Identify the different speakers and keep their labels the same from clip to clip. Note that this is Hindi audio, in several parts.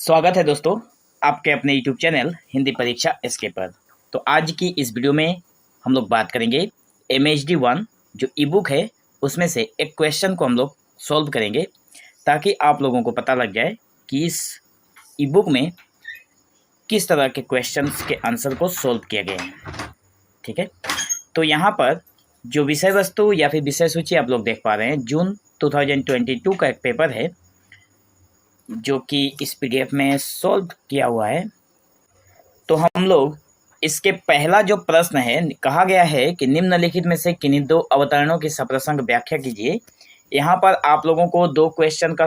Speaker 1: स्वागत है दोस्तों आपके अपने यूट्यूब चैनल हिंदी परीक्षा एसके पर। तो आज की इस वीडियो में हम लोग बात करेंगे MHD1 जो ई बुक है उसमें से एक क्वेश्चन को हम लोग सॉल्व करेंगे ताकि आप लोगों को पता लग जाए कि इस ई बुक में किस तरह के क्वेश्चंस के आंसर को सॉल्व किया गया है। ठीक है, तो यहाँ पर जो विषय वस्तु या फिर विषय सूची आप लोग देख पा रहे हैं जून 2022 का एक पेपर है जो कि इस PDF में सॉल्व किया हुआ है। तो हम लोग इसके पहला जो प्रश्न है, कहा गया है कि निम्नलिखित में से किन्हीं दो अवतरणों की सप्रसंग व्याख्या कीजिए। यहाँ पर आप लोगों को दो क्वेश्चन का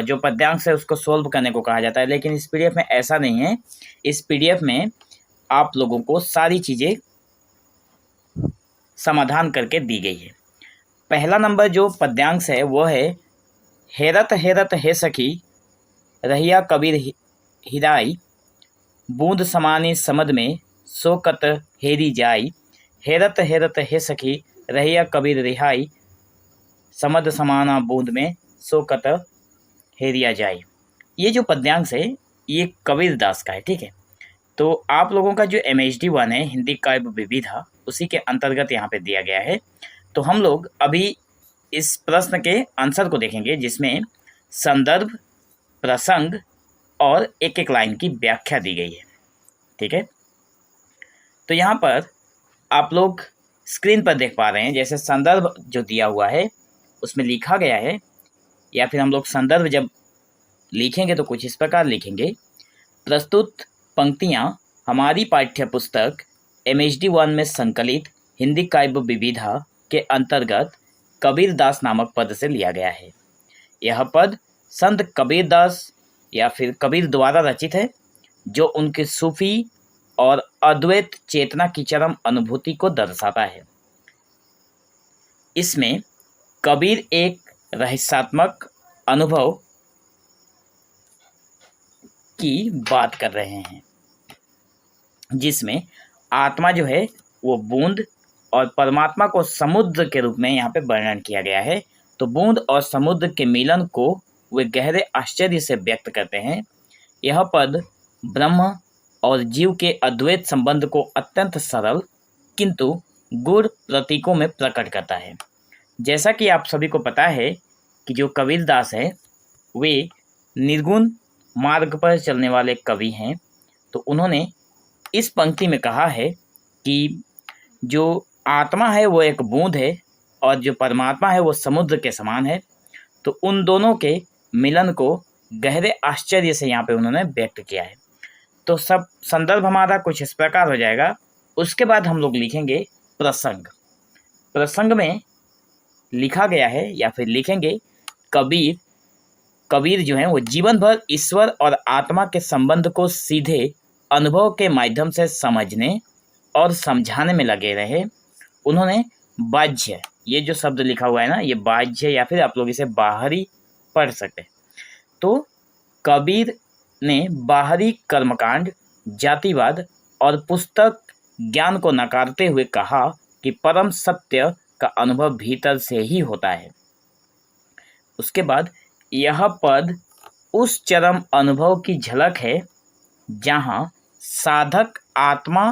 Speaker 1: जो पद्यांश है उसको सॉल्व करने को कहा जाता है, लेकिन इस PDF में ऐसा नहीं है। इस PDF में आप लोगों को सारी चीज़ें समाधान करके दी गई है। पहला नंबर जो पद्यांश है वो है, हेरत हेरत हे सखी रहिया कबीर हिराई, बूंद समानी समद में सोकत हेरी जाई। हेरत हेरत हे सखी रहिया कबीर रिहाई, समद समाना बूंद में सोकत हेरिया जाई। ये जो पद्यांश है ये कबीर दास का है। ठीक है, तो आप लोगों का जो MHD1 है हिंदी काव्य विविधा उसी के अंतर्गत यहाँ पे दिया गया है। तो हम लोग अभी इस प्रश्न के आंसर को देखेंगे जिसमें संदर्भ, प्रसंग और एक एक लाइन की व्याख्या दी गई है। ठीक है, तो यहाँ पर आप लोग स्क्रीन पर देख पा रहे हैं, जैसे संदर्भ जो दिया हुआ है उसमें लिखा गया है, या फिर हम लोग संदर्भ जब लिखेंगे तो कुछ इस प्रकार लिखेंगे, प्रस्तुत पंक्तियाँ हमारी पाठ्य पुस्तक MHD1 में संकलित हिंदी काव्य विविधा के अंतर्गत कबीर दास नामक पद से लिया गया है। यह पद संत कबीर दास या फिर कबीर द्वारा रचित है, जो उनके सूफी और अद्वैत चेतना की चरम अनुभूति को दर्शाता है। इसमें कबीर एक रहस्यात्मक अनुभव की बात कर रहे हैं, जिसमें आत्मा जो है वो बूंद और परमात्मा को समुद्र के रूप में यहाँ पे वर्णन किया गया है। तो बूंद और समुद्र के मिलन को वे गहरे आश्चर्य से व्यक्त करते हैं। यह पद ब्रह्म और जीव के अद्वैत संबंध को अत्यंत सरल किंतु गूढ़ प्रतीकों में प्रकट करता है। जैसा कि आप सभी को पता है कि जो कबीर दास है वे निर्गुण मार्ग पर चलने वाले कवि हैं। तो उन्होंने इस पंक्ति में कहा है कि जो आत्मा है वो एक बूंद है और जो परमात्मा है वो समुद्र के समान है। तो उन दोनों के मिलन को गहरे आश्चर्य से यहाँ पे उन्होंने व्यक्त किया है। तो सब संदर्भ हमारा कुछ इस प्रकार हो जाएगा। उसके बाद हम लोग लिखेंगे प्रसंग। प्रसंग में लिखा गया है या फिर लिखेंगे, कबीर जो है वो जीवन भर ईश्वर और आत्मा के संबंध को सीधे अनुभव के माध्यम से समझने और समझाने में लगे रहे। उन्होंने बाह्य, ये जो शब्द लिखा हुआ है ना, ये बाह्य या फिर आप लोग इसे बाहरी पढ़ सकते हैं। तो कबीर ने बाहरी कर्मकांड, जातिवाद और पुस्तक ज्ञान को नकारते हुए कहा कि परम सत्य का अनुभव भीतर से ही होता है। उसके बाद यह पद उस चरम अनुभव की झलक है जहाँ साधक आत्मा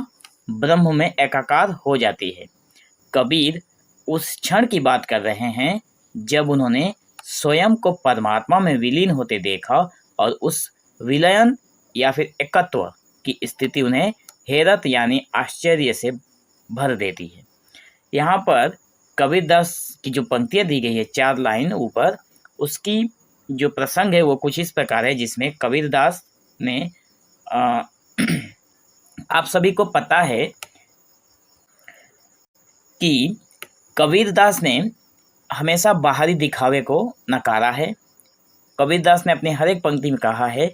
Speaker 1: ब्रह्म में एकाकार हो जाती है। कबीर उस क्षण की बात कर रहे हैं जब उन्होंने स्वयं को परमात्मा में विलीन होते देखा और उस विलयन या फिर एकत्व की स्थिति उन्हें हैरत यानी आश्चर्य से भर देती है। यहाँ पर कबीरदास की जो पंक्तियाँ दी गई है 4 लाइन ऊपर, उसकी जो प्रसंग है वो कुछ इस प्रकार है, जिसमें कबीरदास ने आप सभी को पता है कि कबीरदास ने हमेशा बाहरी दिखावे को नकारा है। कबीरदास ने अपनी हर एक पंक्ति में कहा है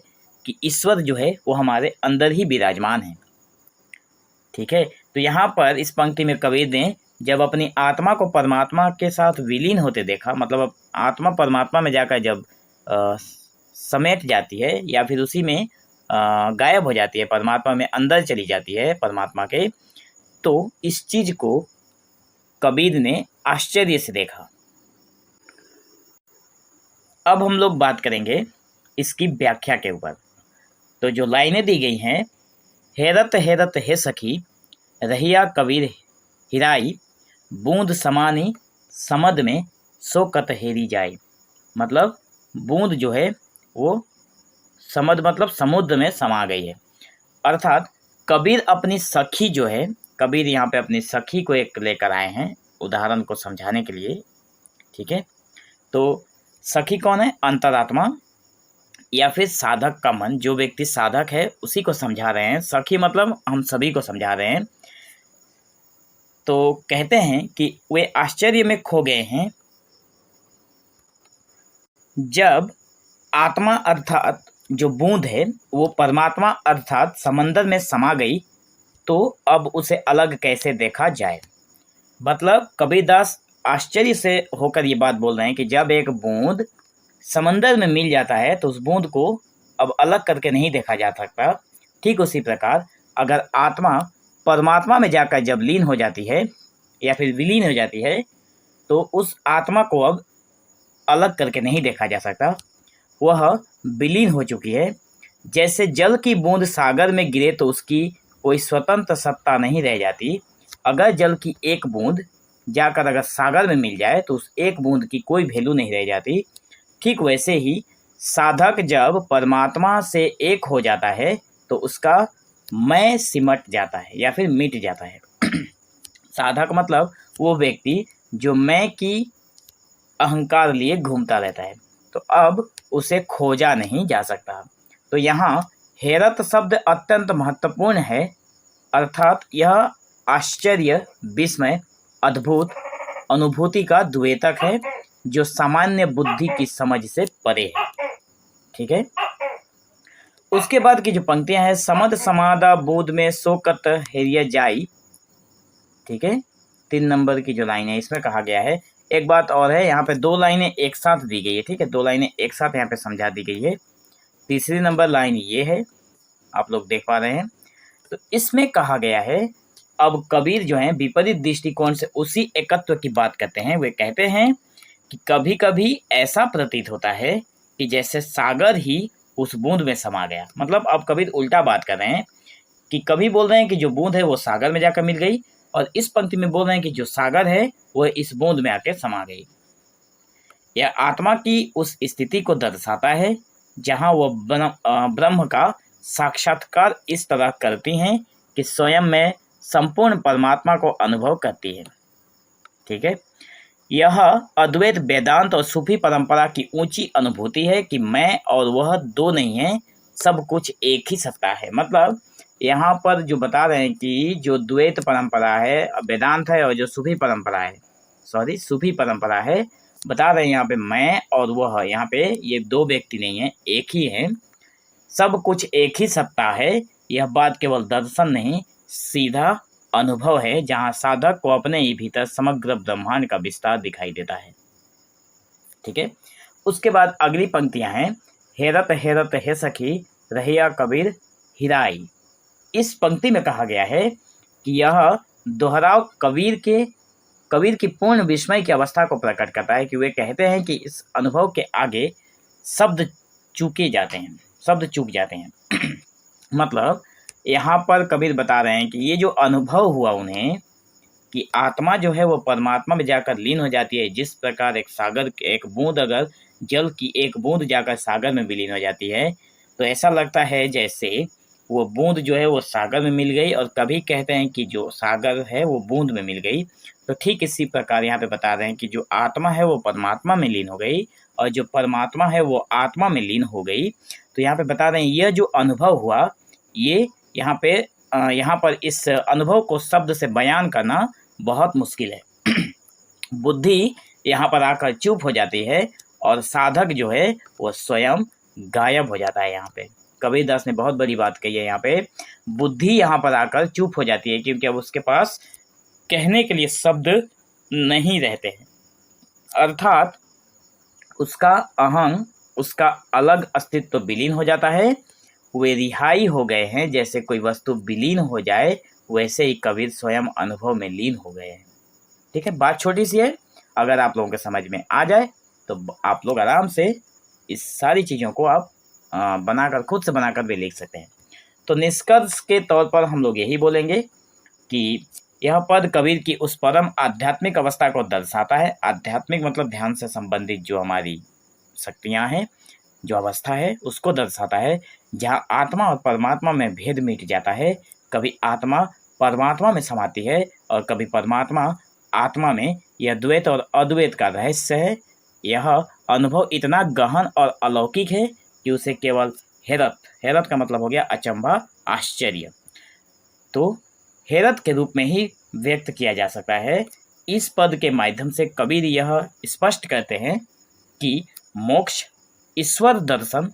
Speaker 1: कि ईश्वर जो है वो हमारे अंदर ही विराजमान है। ठीक है, तो यहाँ पर इस पंक्ति में कबीर ने जब अपनी आत्मा को परमात्मा के साथ विलीन होते देखा, मतलब आत्मा परमात्मा में जाकर जब समेट जाती है या फिर उसी में गायब हो जाती है, परमात्मा में अंदर चली जाती है परमात्मा के, तो इस चीज को कबीर ने आश्चर्य से देखा। अब हम लोग बात करेंगे इसकी व्याख्या के ऊपर। तो जो लाइनें दी गई हैं, हैरत हैरत है सखी, रहिया कबीर हिराई, बूंद समानी समद में सो कत हेरी जाए। मतलब बूंद जो है वो समद मतलब समुद्र में समा गई है। अर्थात कबीर अपनी सखी जो है, कबीर यहाँ पे अपनी सखी को एक लेकर आए हैं उदाहरण को समझाने के लिए। ठीक है, तो सखी कौन है? अंतरात्मा या फिर साधक का मन। जो व्यक्ति साधक है उसी को समझा रहे हैं। सखी मतलब हम सभी को समझा रहे हैं। तो कहते हैं कि वे आश्चर्य में खो गए हैं जब आत्मा अर्थात जो बूंद है वो परमात्मा अर्थात समंदर में समा गई, तो अब उसे अलग कैसे देखा जाए। मतलब कबीरदास आश्चर्य से होकर ये बात बोल रहे हैं कि जब एक बूंद समंदर में मिल जाता है तो उस बूंद को अब अलग करके नहीं देखा जा सकता। ठीक उसी प्रकार अगर आत्मा परमात्मा में जाकर जब लीन हो जाती है या फिर विलीन हो जाती है तो उस आत्मा को अब अलग करके नहीं देखा जा सकता, वह विलीन हो चुकी है। जैसे जल की बूंद सागर में गिरे तो उसकी कोई स्वतंत्र सत्ता नहीं रह जाती। अगर जल की एक बूंद जाकर अगर सागर में मिल जाए तो उस एक बूंद की कोई वैल्यू नहीं रह जाती। ठीक वैसे ही साधक जब परमात्मा से एक हो जाता है तो उसका मैं सिमट जाता है या फिर मिट जाता है। साधक मतलब वो व्यक्ति जो मैं की अहंकार लिए घूमता रहता है, तो अब उसे खोजा नहीं जा सकता। तो यहाँ हैरत शब्द अत्यंत महत्वपूर्ण है, अर्थात यह आश्चर्य, विस्मय, अद्भुत अनुभूति का द्योतक है जो सामान्य बुद्धि की समझ से परे है। ठीक है, उसके बाद की जो पंक्तियां हैं, समद समादा बोध में सोकत हेरिया जाई। ठीक है, 3 नंबर की जो लाइन है इसमें कहा गया है। एक बात और है, यहाँ पे 2 लाइनें एक साथ दी गई है। ठीक है, 2 लाइनें एक साथ यहाँ पे समझा दी गई है। तीसरी नंबर लाइन ये है, आप लोग देख पा रहे हैं। तो इसमें कहा गया है, अब कबीर जो है विपरीत दृष्टिकोण से उसी एकत्व की बात करते हैं। वे कहते हैं कि कभी कभी ऐसा प्रतीत होता है कि जैसे सागर ही उस बूंद में समा गया। मतलब अब कबीर उल्टा बात कर रहे हैं कि कभी बोल रहे हैं कि जो बूंद है वो सागर में जाकर मिल गई, और इस पंक्ति में बोल रहे हैं कि जो सागर है वह इस बूंद में आके समा गई। यह आत्मा की उस स्थिति को दर्शाता है जहां वह ब्रह्म का साक्षात्कार इस तरह करती हैं कि स्वयं में संपूर्ण परमात्मा को अनुभव करती है। ठीक है, यह अद्वैत वेदांत और सूफी परंपरा की ऊंची अनुभूति है कि मैं और वह दो नहीं है, सब कुछ एक ही सत्ता है। मतलब यहाँ पर जो बता रहे हैं कि जो द्वैत परंपरा है, वेदांत है, और जो सूफी परंपरा है, बता रहे हैं यहाँ पे मैं और वह, यहाँ पे ये 2 व्यक्ति नहीं है, एक ही है, सब कुछ एक ही सत्ता है। यह बात केवल दर्शन नहीं, सीधा अनुभव है जहाँ साधक को अपने ही भीतर समग्र ब्रह्मांड का विस्तार दिखाई देता है। ठीक है, उसके बाद अगली पंक्तियां हैं, हैरत हैरत है सखी, रहिया कबीर हिराई। इस पंक्ति में कहा गया है कि यह दोहराव कबीर की पूर्ण विस्मय की अवस्था को प्रकट करता है कि वे कहते हैं कि इस अनुभव के आगे शब्द चूक जाते हैं। मतलब यहाँ पर कबीर बता रहे हैं कि ये जो अनुभव हुआ उन्हें कि आत्मा जो है वो परमात्मा में जाकर लीन हो जाती है, जिस प्रकार एक बूंद अगर जल की एक बूंद जाकर सागर में विलीन हो जाती है, तो ऐसा लगता है जैसे वो बूंद जो है वो सागर में मिल गई, और कभी कहते हैं कि जो सागर है वो बूंद में मिल गई। तो ठीक इसी प्रकार यहाँ पे बता रहे हैं कि जो आत्मा है वो परमात्मा में लीन हो गई, और जो परमात्मा है वो आत्मा में लीन हो गई। तो यहाँ पे बता रहे हैं यह जो अनुभव हुआ, ये यहाँ पर इस अनुभव को शब्द से बयान करना बहुत मुश्किल है। बुद्धि यहाँ पर आकर चुप हो जाती है और साधक जो है वो स्वयं गायब हो जाता है। यहाँ पे कबीरदास ने बहुत बड़ी बात कही है। यहाँ पे बुद्धि यहाँ पर आकर चुप हो जाती है, क्योंकि अब उसके पास कहने के लिए शब्द नहीं रहते हैं। अर्थात उसका अहंग, उसका अलग अस्तित्व विलीन हो जाता है। वे रिहाई हो गए हैं, जैसे कोई वस्तु विलीन हो जाए वैसे ही कबीर स्वयं अनुभव में लीन हो गए हैं। ठीक है, बात छोटी सी है, अगर आप लोगों के समझ में आ जाए तो आप लोग आराम से इस सारी चीज़ों को आप बनाकर खुद से बनाकर भी लिख सकते हैं। तो निष्कर्ष के तौर पर हम लोग यही बोलेंगे कि यह पद कबीर की उस परम आध्यात्मिक अवस्था को दर्शाता है। आध्यात्मिक मतलब ध्यान से संबंधित जो हमारी शक्तियाँ हैं, जो अवस्था है, उसको दर्शाता है जहाँ आत्मा और परमात्मा में भेद मिट जाता है। कभी आत्मा परमात्मा में समाती है और कभी परमात्मा आत्मा में। यह द्वैत और अद्वैत का रहस्य है। यह अनुभव इतना गहन और अलौकिक है कि उसे केवल हैरत का मतलब हो गया अचंभा, आश्चर्य, तो हैरत के रूप में ही व्यक्त किया जा सकता है। इस पद के माध्यम से कबीर यह स्पष्ट करते हैं कि मोक्ष, ईश्वर दर्शन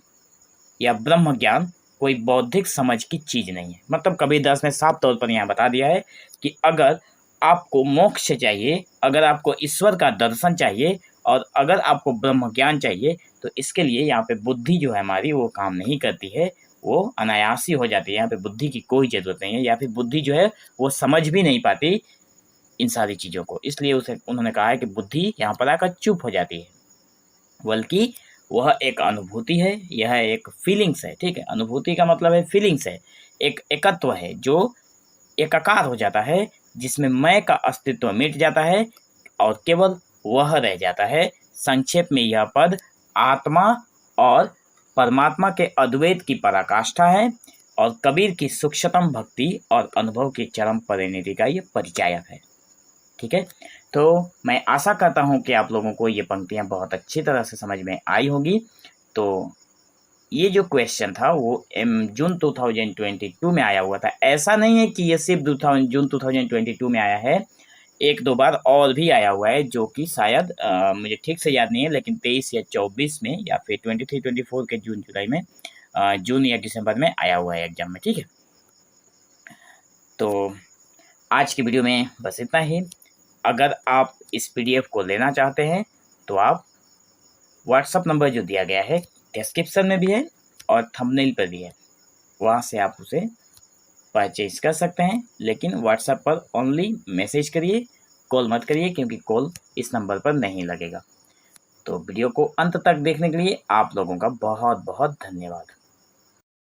Speaker 1: या ब्रह्म ज्ञान कोई बौद्धिक समझ की चीज नहीं है। मतलब कबीर दास ने साफ तौर पर यहाँ बता दिया है कि अगर आपको मोक्ष चाहिए, अगर आपको ईश्वर का दर्शन चाहिए और अगर आपको ब्रह्म ज्ञान चाहिए, तो इसके लिए यहाँ पे बुद्धि जो है हमारी वो काम नहीं करती है, वो अनायासी हो जाती है। यहाँ पे बुद्धि की कोई ज़रूरत नहीं है, या फिर बुद्धि जो है वो समझ भी नहीं पाती इन सारी चीज़ों को। इसलिए उन्होंने कहा है कि बुद्धि यहाँ पर आकर चुप हो जाती है, बल्कि वह एक अनुभूति है, यह एक फीलिंग्स है। ठीक है, अनुभूति का मतलब है फीलिंग्स है, एक एकत्व है जो एकाकार हो जाता है, जिसमें मैं का अस्तित्व मिट जाता है और केवल वह रह जाता है। संक्षेप में यह पद आत्मा और परमात्मा के अद्वैत की पराकाष्ठा है और कबीर की सूक्ष्मतम भक्ति और अनुभव की चरम परिणति का ये परिचायक है। ठीक है, तो मैं आशा करता हूँ कि आप लोगों को ये पंक्तियाँ बहुत अच्छी तरह से समझ में आई होगी। तो ये जो क्वेश्चन था वो जून 2022 में आया हुआ था। ऐसा नहीं है कि ये सिर्फ जून 2022 में आया है, एक दो बार और भी आया हुआ है, जो कि शायद मुझे ठीक से याद नहीं है, लेकिन 23 या 24 में या फिर 23-24 के जून जुलाई में, जून या दिसंबर में आया हुआ है एग्जाम में। ठीक है, तो आज की वीडियो में बस इतना ही। अगर आप इस PDF को लेना चाहते हैं तो आप व्हाट्सअप नंबर जो दिया गया है डिस्क्रिप्शन में भी है और थंबनेल पर भी है, वहाँ से आप उसे परचेज कर सकते हैं। लेकिन व्हाट्सएप पर ओनली मैसेज करिए, कॉल मत करिए, क्योंकि कॉल इस नंबर पर नहीं लगेगा। तो वीडियो को अंत तक देखने के लिए आप लोगों का बहुत बहुत धन्यवाद।